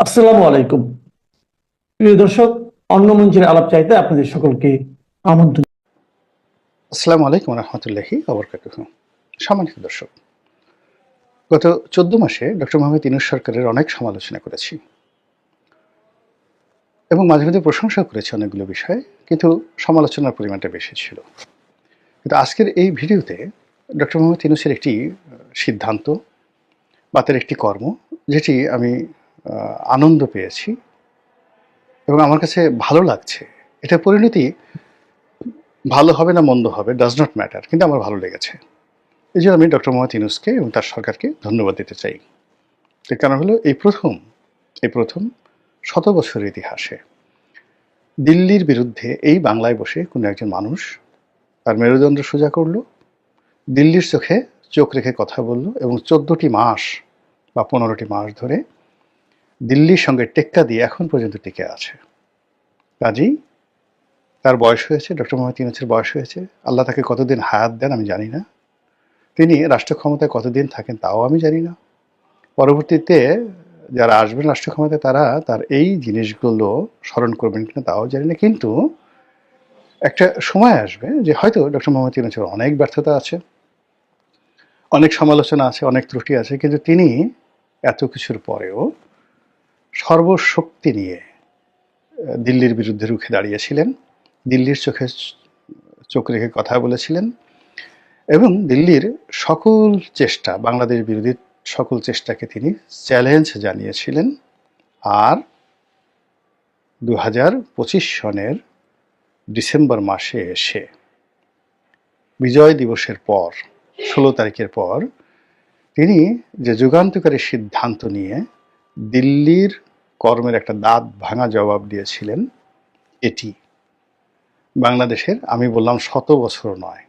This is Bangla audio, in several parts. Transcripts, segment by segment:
আসসালামু আলাইকুম। প্রিয় দর্শক, অন্য মঞ্চের আলাপ চাইতে আপনাদের সকলকে আমন্ত্রণ। আসসালামু আলাইকুম রহমতুল্লাহি ওবরকাতুহু। সম্মানিত দর্শক, গত 14 মাসে ডক্টর মোহাম্মদ ইউনূস সরকারের অনেক সমালোচনা করেছি এবং মাঝে মাঝে প্রশংসা করেছি অনেকগুলো বিষয়ে, কিন্তু সমালোচনার পরিমাণটা বেশি ছিল। কিন্তু আজকের এই ভিডিওতে ডক্টর মোহাম্মদ ইউনূসের একটি সিদ্ধান্ত বা তার একটি কর্ম, যেটি আমি আনন্দ পেয়েছি এবং আমার কাছে ভালো লাগছে। এটা পরিণতি ভালো হবে না মন্দ হবে ডাজ নট ম্যাটার, কিন্তু আমার ভালো লেগেছে। এই জন্য আমি ডক্টর মোহাম্মদ ইউনূসকে এবং তার সরকারকে ধন্যবাদ দিতে চাই। এর কারণ হলো এই প্রথম 100 বছরের ইতিহাসে দিল্লির বিরুদ্ধে এই বাংলায় বসে কোনো একজন মানুষ তার মেরুদণ্ড সোজা করল, দিল্লির চোখে চোখ রেখে কথা বলল এবং 14টি মাস বা 15টি মাস ধরে দিল্লির সঙ্গে টেক্কা দিয়ে এখন পর্যন্ত টিকে আছে। কাজেই তার বয়স হয়েছে, ডক্টর মোহাম্মদ ইউনূসের বয়স হয়েছে। আল্লাহ তাকে কতদিন হায়াত দেন আমি জানি না, তিনি রাষ্ট্র ক্ষমতায় কতদিন থাকেন তাও আমি জানি না। পরবর্তীতে যারা আসবেন রাষ্ট্র ক্ষমতায় তারা তার এই জিনিসগুলো স্মরণ করবেন কিনা তাও জানি না, কিন্তু একটা সময় আসবে যে হয়তো ডক্টর মোহাম্মদ ইউনূসের অনেক ব্যর্থতা আছে, অনেক সমালোচনা আছে, অনেক ত্রুটি আছে, কিন্তু তিনি এত কিছুর পরেও সর্বশক্তি নিয়ে দিল্লির বিরুদ্ধে রুখে দাঁড়িয়েছিলেন, দিল্লির চোখে চোখ রেখে কথা বলেছিলেন এবং দিল্লির সকল চেষ্টা, বাংলাদেশ বিরোধী সকল চেষ্টাকে তিনি চ্যালেঞ্জ জানিয়েছিলেন। আর 2025 সনের ডিসেম্বর মাসে এসে বিজয় দিবসের পর 16 তারিখের পর তিনি যে যুগান্তকারী সিদ্ধান্ত নিয়ে দিল্লির কর্মের একটা দাঁত ভাঙা জবাব দিয়েছিলেন, এটি বাংলাদেশের, আমি বললাম 100 বছর নয়,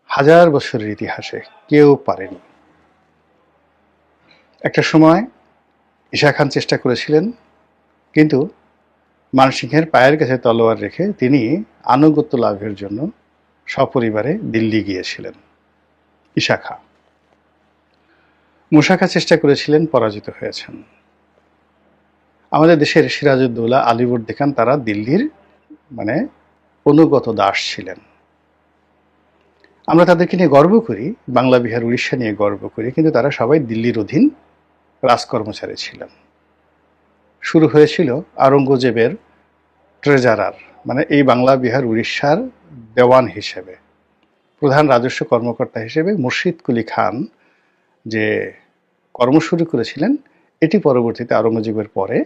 1000 বছরের ইতিহাসে কেউ পারেনি। একটা সময় ঈশা খান চেষ্টা করেছিলেন, কিন্তু মানসিংহের পায়ের কাছে তলোয়ার রেখে তিনি আনুগত্য লাভের জন্য সপরিবারে দিল্লি গিয়েছিলেন। ঈশা খাঁ, মুশা খাঁ চেষ্টা করেছিলেন, পরাজিত হয়েছেন। আমাদের দেশের সিরাজউদ্দৌলা, আলিবর্দী খান, তারা দিল্লির অনুগত দাস ছিলেন। আমরা তাদেরকে নিয়ে গর্ব করি, বাংলা বিহার উড়িষ্যা নিয়ে গর্ব করি, কিন্তু তারা সবাই দিল্লির অধীন রাজকর্মচারী ছিলেন। শুরু হয়েছিল আওরঙ্গজেবের ট্রেজারার, এই বাংলা বিহার উড়িষ্যার দেওয়ান হিসেবে, প্রধান রাজস্ব কর্মকর্তা হিসেবে মুর্শিদ কুলি খান যে কর্ম শুরু করেছিলেন, এটি পরবর্তীতে আওরঙ্গজেবের পরে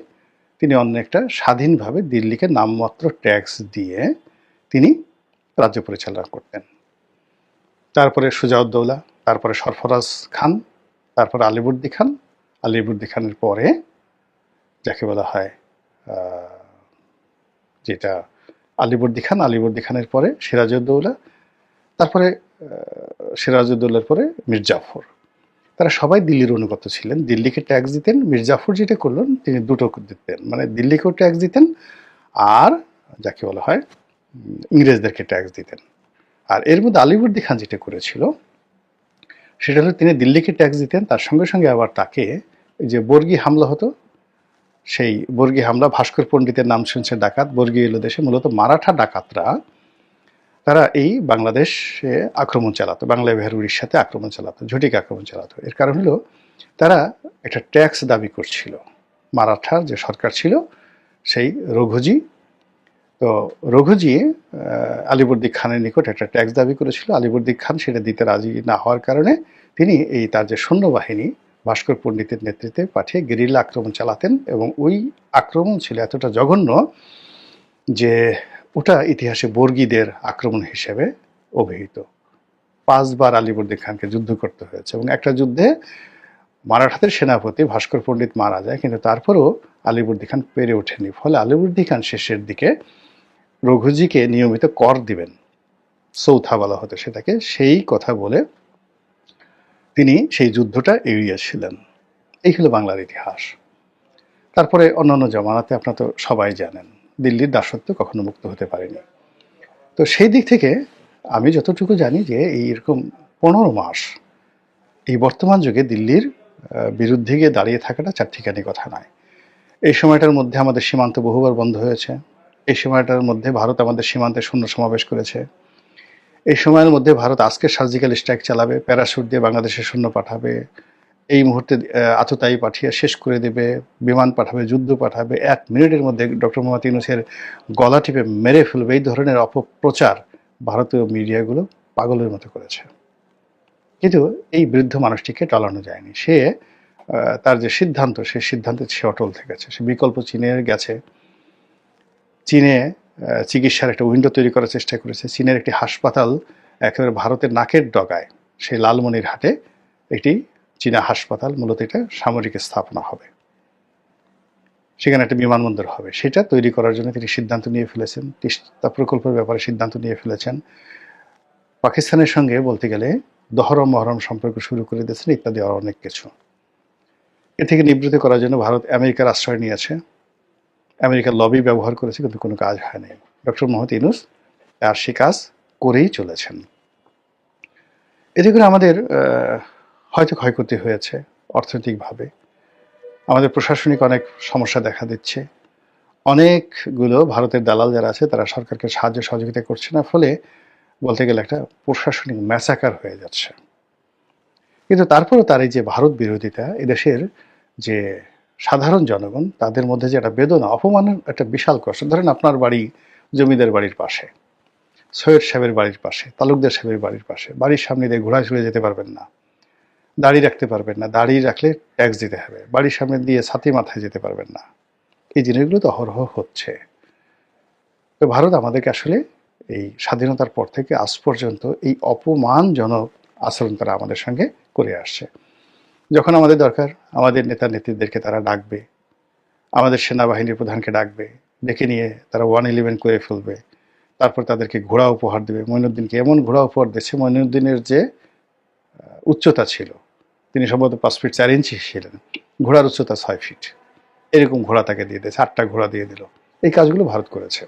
তিনি অন্য একটা স্বাধীনভাবে দিল্লিকে নামমাত্র ট্যাক্স দিয়ে তিনি রাজ্য পরিচালনা করতেন। তারপরে সুজাউদ্দৌলা, তারপরে সরফরাজ খান, তারপরে আলিবর্দী খান, আলিবর্দী খানের পরে যাকে বলা হয় যেটা আলিবর্দী খান, আলিবর্দী খানের পরে সিরাজউদ্দৌলা, তারপরে সিরাজউদ্দৌলার পরে মীর জাফর। তারা সবাই দিল্লির অনুগত ছিলেন, দিল্লিকে ট্যাক্স দিতেন। মীর জাফর যেটা করলেন, তিনি দুটো দিতেন, দিল্লিকেও ট্যাক্স দিতেন আর যাকে বলা হয় ইংরেজদেরকে ট্যাক্স দিতেন। আর এর মধ্যে আলিবর্দী খান যেটা করেছিল সেটা হলো তিনি দিল্লিকে ট্যাক্স দিতেন, তার সঙ্গে সঙ্গে আবার তাকে যে বর্গী হামলা হতো, সেই বর্গী হামলা, ভাস্কর পণ্ডিতের নাম শুনছে ডাকাত, বর্গী এলো দেশে, মূলত মারাঠা ডাকাতরা তারা এই বাংলাদেশে আক্রমণ চালাতো, বাংলা বিহার উড়িষ্যাতে আক্রমণ চালাতো, ঝটিকা আক্রমণ চালাতো। এর কারণ হলো তারা একটা ট্যাক্স দাবি করছিল। মারাঠার যে সরকার ছিল সেই রঘুজি, তো রঘুজি আলিবর্দী খানের নিকট একটা ট্যাক্স দাবি করেছিল। আলিবর্দী খান সেটা দিতে রাজি না হওয়ার কারণে তিনি তার যে সৈন্যবাহিনী ভাস্কর পণ্ডিতের নেতৃত্বে পাঠিয়ে গেরিলা আক্রমণ চালাতেন, এবং ওই আক্রমণ ছিল এতটা জঘন্য যে ওটা ইতিহাসে বর্গীদের আক্রমণ হিসেবে অভিহিত। 5 বার আলিবর্দী খানকে যুদ্ধ করতে হয়েছে এবং একটা যুদ্ধে মারাঠাদের সেনাপতি ভাস্কর পণ্ডিত মারা যায়, কিন্তু তারপরেও আলিবর্দী খান পেরে ওঠেনি। ফলে আলিবর্দী খান শেষের দিকে রঘুজিকে নিয়মিত কর দিবেন, সৌথা বলা হতো সেটাকে, সেই কথা বলে তিনি সেই যুদ্ধটা এড়িয়েছিলেন। এই হলো বাংলার ইতিহাস। তারপরে অন্যান্য জমানাতে আপনারা তো সবাই জানেন দিল্লির দাসত্ব কখনো মুক্ত হতে পারেনি। তো সেই দিক থেকে আমি যতটুকু জানি যে এইরকম 15 মাস এই বর্তমান যুগে দিল্লির বিরুদ্ধে গিয়ে দাঁড়িয়ে থাকাটা চারটিখানি কথা নয়। এই সময়টার মধ্যে আমাদের সীমান্ত বহুবার বন্ধ হয়েছে। এই সময়টার মধ্যে ভারত আমাদের সীমান্তে সৈন্য সমাবেশ করেছে। এই সময়ের মধ্যে ভারত আজকে সার্জিক্যাল স্ট্রাইক চালাবে, প্যারাশুট দিয়ে বাংলাদেশে সৈন্য পাঠাবে, এই মুহূর্তে আততায়ী পাঠিয়ে শেষ করে দেবে, বিমান পাঠাবে, যুদ্ধ পাঠাবে, 1 মিনিটের মধ্যে ডক্টর মোহাম্মদ ইউনূসের গলা টিপে মেরে ফেলবে, এই ধরনের অপপ্রচার ভারতীয় মিডিয়াগুলো পাগলের মতো করেছে। কিন্তু এই বৃদ্ধ মানুষটিকে টলানো যায়নি। সে তার যে সিদ্ধান্ত, সেই সিদ্ধান্তে সে অটল থেকেছে। সে বিকল্প চীনে গেছে, চীনে চিকিৎসার একটা উইন্ডো তৈরি করার চেষ্টা করেছে। চীনের একটি হাসপাতাল একেবারে ভারতের নাকের ডগায়, সেই লালমনিরহাটে একটি চীনা হাসপাতাল, মূলত এটা সামরিক স্থাপনা হবে, সেখানে একটা বিমানবন্দর হবে, সেটা তৈরি করার জন্য তিনি সিদ্ধান্ত নিয়ে ফেলেছেন। তিস্তা প্রকল্পের ব্যাপারে সিদ্ধান্ত নিয়ে ফেলেছেন। পাকিস্তানের সঙ্গে বলতে গেলে দহরম মহরম সম্পর্ক শুরু করে দিয়েছেন, ইত্যাদি আর অনেক কিছু। এ থেকে নিবৃত্ত করার জন্য ভারত আমেরিকার আশ্রয় নিয়েছে, আমেরিকার লবি ব্যবহার করেছে, কিন্তু কোনো কাজ হয়নি। ডক্টর মোহাম্মদ ইউনূস আর সে কাজ করেই চলেছেন। এতে করে আমাদের হয়তো ক্ষয়ক্ষতি হয়েছে অর্থনৈতিকভাবে, আমাদের প্রশাসনিক অনেক সমস্যা দেখা দিচ্ছে, অনেকগুলো ভারতের দালাল যারা আছে তারা সরকারকে সাহায্য সহযোগিতা করছে না, ফলে বলতে গেলে একটা প্রশাসনিক ম্যাসাকার হয়ে যাচ্ছে। কিন্তু তারপরেও তার এই যে ভারত বিরোধিতা, এদেশের যে সাধারণ জনগণ, তাদের মধ্যে যে একটা বেদনা, অপমানের একটা বিশাল কষ্ট। ধরেন আপনার বাড়ি জমিদার বাড়ির পাশে, সৈয়দ সাহেবের বাড়ির পাশে, তালুকদার সাহেবের বাড়ির পাশে, বাড়ির সামনে দিয়ে ঘোড়ায় চলে যেতে পারবেন না, দাড়ি রাখতে পারবেন না, দাড়ি রাখলে ট্যাক্স দিতে হবে, বাড়ির সামনে দিয়ে ছাতি মাথায় যেতে পারবেন না। এই জিনিসগুলো তো অহরহ হচ্ছে। তো ভারত আমাদেরকে আসলে এই স্বাধীনতার পর থেকে আজ পর্যন্ত এই অপমানজনক আচরণ তারা আমাদের সঙ্গে করে আসছে। যখন আমাদের দরকার, আমাদের নেতা নেত্রীদেরকে তারা ডাকবে, আমাদের সেনাবাহিনীর প্রধানকে ডাকবে, ডেকে নিয়ে তারা 111 করে ফেলবে, তারপর তাদেরকে ঘোড়া উপহার দেবে। মঈনুদ্দিনকে এমন ঘোড়া উপহার দিচ্ছে, মঈনুদ্দিনের যে উচ্চতা ছিল, তিনি সম্ভবত 5 ফিট 4 ইঞ্চি ছিলেন, ঘোড়ার উচ্চতা 6 ফিট, এরকম ঘোড়া তাকে দিয়ে দিয়েছে, 8টা ঘোড়া দিয়ে দিল। এই কাজগুলো ভারত করেছে।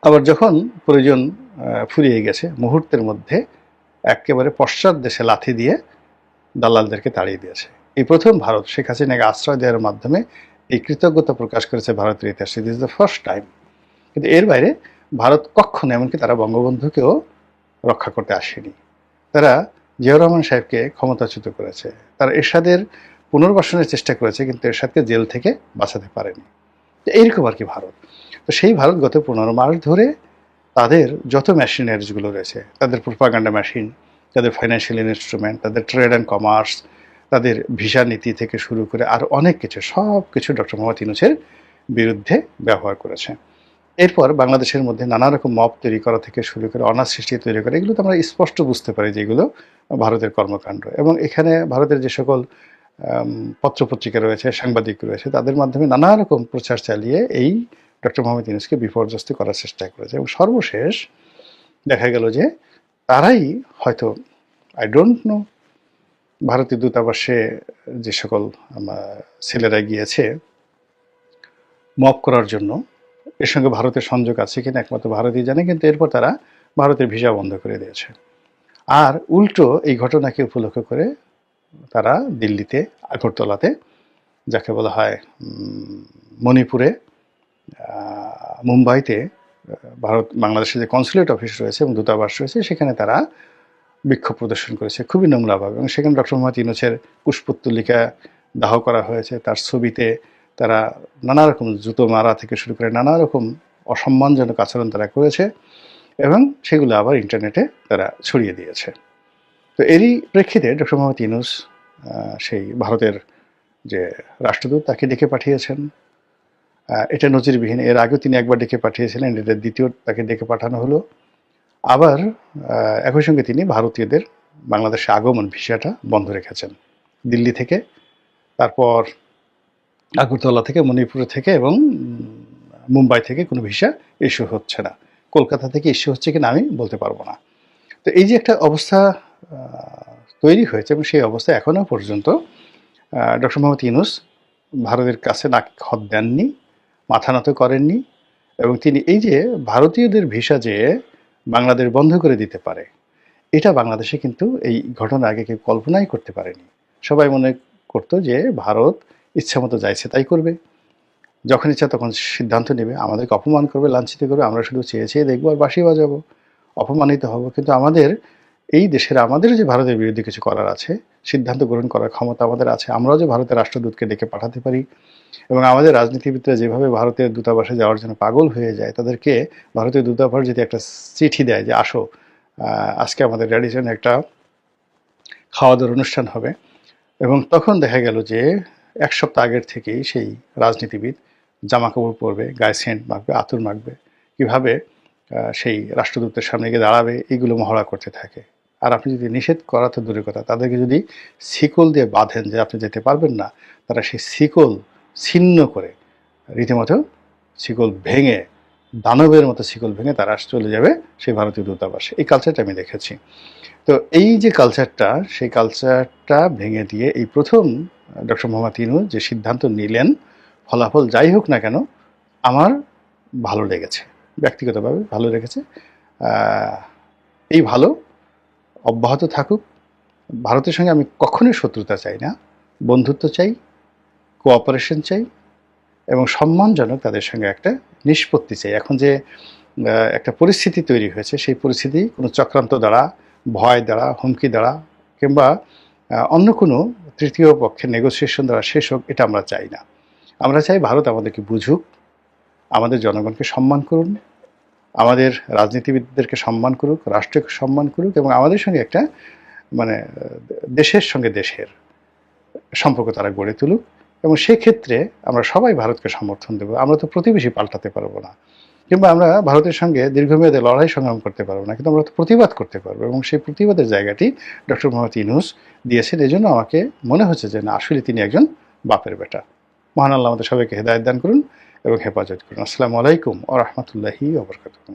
আবার যখন প্রয়োজন ফুরিয়ে গেছে, মুহূর্তের মধ্যে একেবারে পশ্চাৎ দেশে লাথি দিয়ে দালালদেরকে তাড়িয়ে দিয়েছে। এই প্রথম ভারত শেখ হাসিনাকে আশ্রয় দেওয়ার মাধ্যমে এই কৃতজ্ঞতা প্রকাশ করেছে ভারতের ইতিহাসে। This is the first time. কিন্তু এর বাইরে ভারত কখনো, এমনকি তারা বঙ্গবন্ধুকেও রক্ষা করতে আসেনি। তারা জিয়াউর রহমান সাহেবকে ক্ষমতাচ্যুত করেছে, তারা এরশাদের পুনর্বাসনের চেষ্টা করেছে, কিন্তু এরশাদকে জেল থেকে বাঁচাতে পারেনি। এইরকম আর কি ভারত। তো সেই ভারত গত 15 মাস ধরে তাদের যত মেশিনারিজগুলো রয়েছে, তাদের প্রোপাগান্ডা মেশিন, তাদের ফাইন্যান্সিয়াল ইনস্ট্রুমেন্ট, তাদের ট্রেড অ্যান্ড কমার্স, তাদের ভিসা নীতি থেকে শুরু করে আর অনেক কিছু, সব কিছু ডক্টর মোহাম্মদ ইউনূসের বিরুদ্ধে ব্যবহার করেছে। এরপর বাংলাদেশের মধ্যে নানা রকম মব তৈরি করা থেকে শুরু করে অনাথ সৃষ্টি তৈরি করা, এগুলো তো আমরা স্পষ্ট বুঝতে পারি যে এগুলো ভারতের কর্মকাণ্ড। এবং এখানে ভারতের যে সকল পত্রপত্রিকা রয়েছে, সাংবাদিক রয়েছে, তাদের মাধ্যমে নানা রকম প্রচার চালিয়ে এই ডক্টর মোহাম্মদ ইউনূসকে বিপর্যস্ত করার চেষ্টা করেছে। এবং সর্বশেষ দেখা গেল যে তারাই হয়তো, আই ডোন্ট নো, ভারতীয় দূতাবাসে যে সকল ছেলেরা গিয়েছে মব করার জন্য, এর সঙ্গে ভারতের সংযোগ আছে কিনা একমাত্র ভারতই জানে, কিন্তু এরপর তারা ভারতের ভিসা বন্ধ করে দিয়েছে। আর উল্টো এই ঘটনাকে উপলক্ষ করে তারা দিল্লিতে, আগরতলাতে, যাকে বলা হয় মণিপুরে, মুম্বাইতে ভারত বাংলাদেশের যে কনসুলেট অফিস রয়েছে এবং দূতাবাস রয়েছে, সেখানে তারা বিক্ষোভ প্রদর্শন করেছে খুবই নোংরাভাবে। এবং সেখানে ডক্টর মোহাম্মদ ইউনূসের পুষ্পোত্তলিকা দাহ করা হয়েছে, তার ছবিতে তারা নানা রকম জুতো মারা থেকে শুরু করে নানা রকম অসম্মানজনক আচরণ তারা করেছে, এবং সেগুলো আবার ইন্টারনেটে তারা ছড়িয়ে দিয়েছে। তো এরই প্রেক্ষিতে ডক্টর মোহাম্মদ ইউনূস সেই ভারতের যে রাষ্ট্রদূত, তাকে ডেকে পাঠিয়েছেন। এটা নজিরবিহীন। এর আগেও তিনি একবার ডেকে পাঠিয়েছিলেন, এটা দ্বিতীয় তাকে ডেকে পাঠানো হলো। আবার একই সঙ্গে তিনি ভারতীয়দের বাংলাদেশে আগমন ভিসাটা বন্ধ রেখেছেন। দিল্লি থেকে, তারপর আগরতলা থেকে, মণিপুর থেকে এবং মুম্বাই থেকে কোনো ভিসা ইস্যু হচ্ছে না। কলকাতা থেকে ইস্যু হচ্ছে কিনা আমি বলতে পারবো না। তো এই যে একটা অবস্থা তৈরি হয়েছে, এবং সেই অবস্থা এখনও পর্যন্ত ডক্টর মোহাম্মদ ইউনূস ভারতের কাছে নাক খত দেননি, মাথা নত করেননি। এবং তিনি এই যে ভারতীয়দের ভিসা যে বাংলাদেশ বন্ধ করে দিতে পারে, এটা বাংলাদেশে কিন্তু এই ঘটনার আগে কেউ কল্পনাই করতে পারেনি। সবাই মনে করতো যে ভারত ইচ্ছা মতো যাইছে তাই করবে, যখন ইচ্ছা তখন সিদ্ধান্ত নেবে, আমাদেরকে অপমান করবে, লাঞ্ছিত করবে, আমরা শুধু চেয়ে চেয়ে দেখবো আর বাঁশি বাজাবো, অপমানিত হব। কিন্তু আমাদের এই দেশের, আমাদের যে ভারতের বিরুদ্ধে কিছু করার আছে, সিদ্ধান্ত গ্রহণ করার ক্ষমতা আমাদের আছে, আমরাও যে ভারতের রাষ্ট্রদূতকে ডেকে পাঠাতে পারি, এবং আমাদের রাজনীতিবিদরা যেভাবে ভারতের দূতাবাসে যাওয়ার জন্য পাগল হয়ে যায়, তাদেরকে ভারতীয় দূতাবাস যদি একটা চিঠি দেয় যে আসো, আজকে আমাদের র্যাডিসনে একটা খাওয়া দাওয়ার অনুষ্ঠান হবে, এবং তখন দেখা গেল যে এক সপ্তাহ আগের থেকেই সেই রাজনীতিবিদ জামা কাপড় পরবে, গায়ে সেন্ট মাখবে, আতর মাখবে, কীভাবে সেই রাষ্ট্রদূতের সামনে গিয়ে দাঁড়াবে, এইগুলো মহড়া করতে থাকে। আর আপনি যদি নিষেধ করা তো দূরের কথা, তাদেরকে যদি শিকল দিয়ে বাঁধেন যে আপনি যেতে পারবেন না, তারা সেই শিকল ছিন্ন করে, রীতিমতো শিকল ভেঙে, দানবের মতো শিকল ভেঙে তারা চলে যাবে সেই ভারতীয় দূতাবাসে। এই কালচারটা আমি দেখেছি। তো এই যে কালচারটা, সেই কালচারটা ভেঙে দিয়ে এই প্রথম ডক্টর মোহাম্মদ ইউনূস যে সিদ্ধান্ত নিলেন, ফলাফল যাই হোক না কেন আমার ভালো লেগেছে, ব্যক্তিগতভাবে ভালো লেগেছে। এই ভালো অব্যাহত থাকুক। ভারতের সঙ্গে আমি কখনোই শত্রুতা চাই না, বন্ধুত্ব চাই, কোঅপারেশন চাই, এবং সম্মানজনক তাদের সঙ্গে একটা নিষ্পত্তি চাই। এখন যে একটা পরিস্থিতি তৈরি হয়েছে, সেই পরিস্থিতি কোনো চক্রান্ত দ্বারা, ভয় দ্বারা, হুমকি দ্বারা, কিংবা অন্য কোনো তৃতীয় পক্ষের নেগোসিয়েশন দ্বারা শেষ হোক, এটা আমরা চাই না। আমরা চাই ভারত আমাদেরকে বুঝুক, আমাদের জনগণকে সম্মান করুন, আমাদের রাজনীতিবিদদেরকে সম্মান করুক, রাষ্ট্রকে সম্মান করুক, এবং আমাদের সঙ্গে একটা মানে দেশের সঙ্গে দেশের সম্পর্ক তারা গড়ে তুলুক। এবং সেক্ষেত্রে আমরা সবাই ভারতকে সমর্থন দেব। আমরা তো প্রতিবেশী পাল্টাতে পারবো না, কিংবা আমরা ভারতের সঙ্গে দীর্ঘমেয়াদে লড়াই সংগ্রাম করতে পারবো না, কিন্তু আমরা তো প্রতিবাদ করতে পারবো, এবং সেই প্রতিবাদের জায়গাটি ডক্টর মোহাম্মদ ইউনূস দিয়েছেন। এই জন্য আমাকে মনে হচ্ছে যে না, আসলে তিনি একজন বাপের বেটা। মহান আল্লাহ আমাদের সবাইকে হেদায়েত দান করুন এবং হেফাজত করুন। আসসালামু আলাইকুম ওয়া রাহমাতুল্লাহি ওয়া বারাকাতুহু।